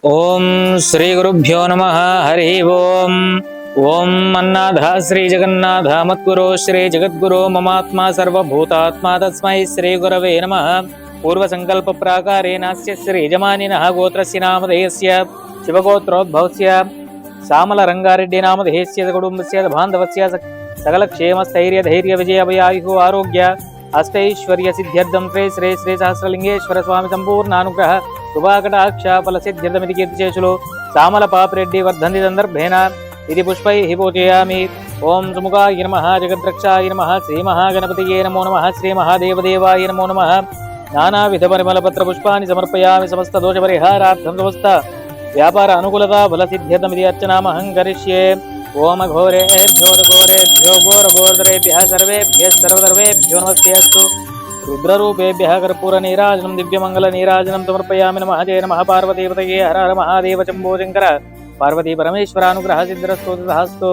ఓం శ్రీ గురుభ్యో నమః. హరి ఓం. ఓం అన్నాథ శ్రీ జగన్నాథ మద్గురో శ్రీ జగద్గురో మమాత్మా సర్వభూతాత్మా తస్మై శ్రీ గురవే నమః. పూర్వ సంకల్ప ప్రాకారేణస్య శ్రీ యజమానినః గోత్రస్య నామధేయస్య శివగోత్రోద్భవస్య సామల రంగారెడ్డి నామధేయస్య కుటుంబస్య బాంధవస్య సకల క్షేమ స్థైర్య ధైర్య విజయ అభయాయు ఆరోగ్య అష్టైశ్వర్య సిద్ధ్యర్థం శ్రీ శ్రీ శ్రీ సహస్రలింగేశ్వర స్వామి సంపూర్ణానుగ్రహ శుభాకటాక్ష ఫలసిద్ధ్యర్థమితి కీర్తిశేషులు సామల పాపిరెడ్డి వర్ధంతి సందర్భేన ఇది పుష్పై పూజయామి. ఓం సుముఖాయ నమః, జగద్రక్షాయ నమః, శ్రీ మహాగణపతియే నమో నమః, శ్రీ మహాదేవదేవాయ నమో నమః. నానావిధ పరిమళపత్ర పుష్పాన్ని సమర్పయామి. సమస్త దోష పరిహారార్థం సమస్త వ్యాపార అనుకూలత ఫలసిద్ధ్యర్థమిది అర్చనామహం కరిష్యే. ఓం ఘోరేభ్యో ఘోరేభ్యో ఘోరఘోరధరేభ్యః సర్వేభ్యः సర్వసర్వేభ్యో నమస్తేస్తు. రుద్రరూపేభ్యः కర్పూర నీరాజనం దివ్యమంగళ నీరాజనం సమర్పయామి. నమః. జయ నమః పార్వతీపతయే. హర హర మహాదేవ శంభో శంకర. పార్వతీ పరమేశ్వరానుగ్రహ సిద్ధిరస్తు.